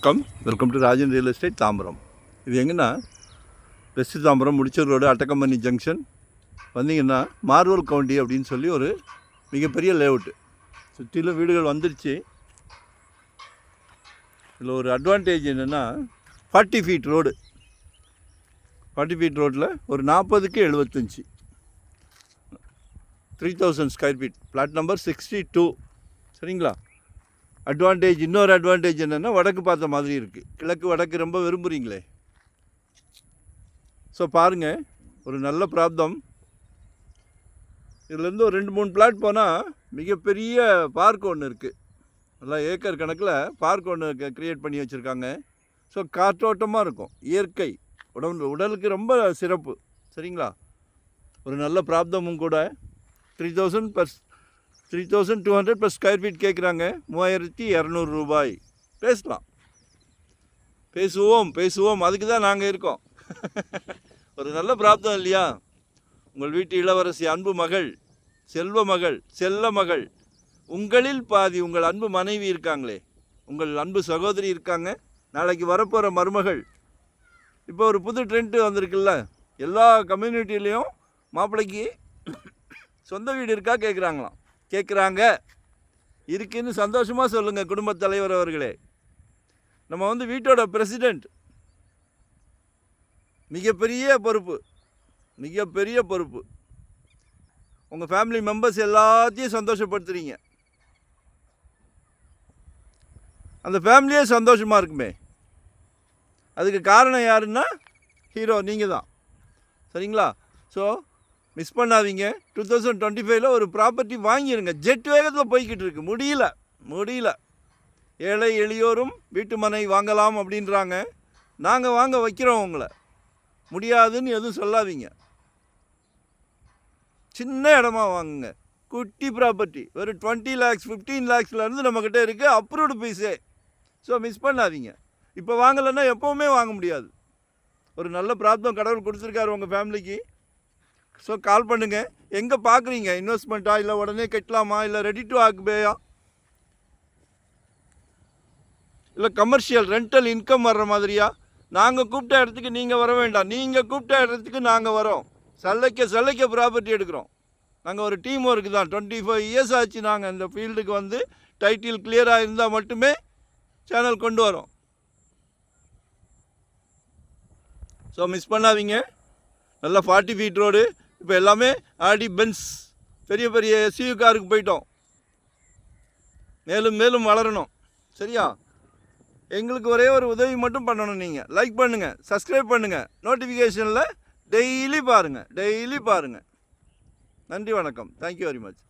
Welcome to Rajan real estate Tambaram. இது எங்கன்னா west Tambaram Mudichur road அட்டக்கம்பனி ஜங்ஷன் வந்தீங்கன்னா மார்வல் கவுண்டி அப்படின்னு சொல்லி ஒரு மிகப்பெரிய லேஅவுட்டு. சுற்றிலும் வீடுகள் வந்துருச்சு. இதில் ஒரு அட்வான்டேஜ் என்னென்னா 40 ஃபீட் ரோடு. 40 ஃபீட் ரோட்டில் ஒரு 40க்கு 75, 3000 ஸ்கொயர் ஃபீட், பிளாட் நம்பர் 62. சரிங்களா? அட்வான்டேஜ், இன்னொரு அட்வான்டேஜ் என்னென்னா வடக்கு பார்த்த மாதிரி இருக்குது. கிழக்கு வடக்கு ரொம்ப விரும்புகிறீங்களே. ஸோ பாருங்கள், ஒரு நல்ல பிராப்தம். இதுலேருந்து ஒரு 2-3 பிளாட் போனால் மிகப்பெரிய பார்க் ஒன்று இருக்குது. நல்லா ஏக்கர் கணக்கில் பார்க் ஒன்று க்ரியேட் பண்ணி வச்சுருக்காங்க. ஸோ காற்றோட்டமாக இருக்கும், இயற்கை, உடலுக்கு ரொம்ப சிறப்பு. சரிங்களா? ஒரு நல்ல பிராப்தமும் கூட. 3200 per ஸ்கொயர் ஃபீட் கேட்குறாங்க. 3200 ரூபாய். பேசுவோம். அதுக்கு தான் நாங்கள் இருக்கோம். ஒரு நல்ல பிராப்தம் இல்லையா? உங்கள் வீட்டு இளவரசி, அன்பு மகள், செல்வ மகள், உங்களில் பாதி உங்கள் அன்பு மனைவி இருக்காங்களே, உங்கள் அன்பு சகோதரி இருக்காங்க, நாளைக்கு வரப்போகிற மருமகள். இப்போ ஒரு புது ட்ரெண்ட் வந்திருக்குல்ல, எல்லா கம்யூனிட்டிலையும் மாப்பிள்ளைக்கு சொந்த வீடு இருக்கா கேட்குறாங்க. இருக்குன்னு சந்தோஷமாக சொல்லுங்கள் குடும்பத் தலைவர் அவர்களே. நம்ம வீட்டோட பிரசிடெண்ட். மிகப்பெரிய பொறுப்பு. உங்கள் ஃபேமிலி மெம்பர்ஸ் எல்லாத்தையும் சந்தோஷப்படுத்துறீங்க. அந்த ஃபேமிலியே சந்தோஷமாக இருக்குமே. அதுக்கு காரணம் யாருன்னா ஹீரோ நீங்கள் தான். சரிங்களா? ஸோ மிஸ் பண்ணாதீங்க. 2025 ஒரு ப்ராப்பர்ட்டி வாங்கிடுங்க. ஜெட் வேகத்தில் போய்கிட்டு இருக்கு. முடியல. ஏழை எளியோரும் வீட்டு மனை வாங்கலாம் அப்படின்றாங்க. நாங்கள் வாங்க வைக்கிறோம் உங்களை. முடியாதுன்னு எதுவும் சொல்லாதீங்க. சின்ன இடமா வாங்குங்க. குட்டி ப்ராப்பர்ட்டி, ஒரு 20 lakhs 15 lakhsலேருந்து நம்மக்கிட்ட இருக்குது, அப்ரூவ்டு பீஸே. ஸோ மிஸ் பண்ணாதீங்க. இப்போ வாங்கலைன்னா எப்போவுமே வாங்க முடியாது. ஒரு நல்ல பிராப்தம் கடவுள் கொடுத்துருக்காரு உங்கள் ஃபேமிலிக்கு. ஸோ கால் பண்ணுங்கள். எங்கே பார்க்குறீங்க? இன்வெஸ்ட்மெண்ட்டா, இல்லை உடனே கட்டலாமா, இல்லை ரெடி டு ஆக்குபேயா, இல்லை கமர்ஷியல் ரெண்டல் இன்கம் வர்ற மாதிரியா? நாங்கள் கூப்பிட்ட இடத்துக்கு நீங்கள் வர வேண்டாம், நீங்கள் கூப்பிட்ட இடத்துக்கு நாங்கள் வரோம். சல்லைக்க ப்ராப்பர்ட்டி எடுக்கிறோம். நாங்கள் ஒரு டீம் ஒர்க்கு தான். 25 years ஆச்சு நாங்கள் இந்த ஃபீல்டுக்கு டைட்டில் கிளியராக இருந்தால் மட்டுமே சேனல் கொண்டு வரோம். ஸோ மிஸ் பண்ணாதீங்க. நல்லா 40 ஃபீட் ரோடு. இப்போ எல்லாமே ஆடி, பென்ஸ், பெரிய எஸ்யூவி காருக்கு போயிட்டோம். மேலும் வளரணும். சரியா? எங்களுக்கு ஒரே ஒரு உதவி மட்டும் பண்ணணும். நீங்கள் லைக் பண்ணுங்கள், சப்ஸ்கிரைப் பண்ணுங்கள், நோட்டிஃபிகேஷனில் டெய்லி பாருங்கள். நன்றி, வணக்கம். Thank you very much.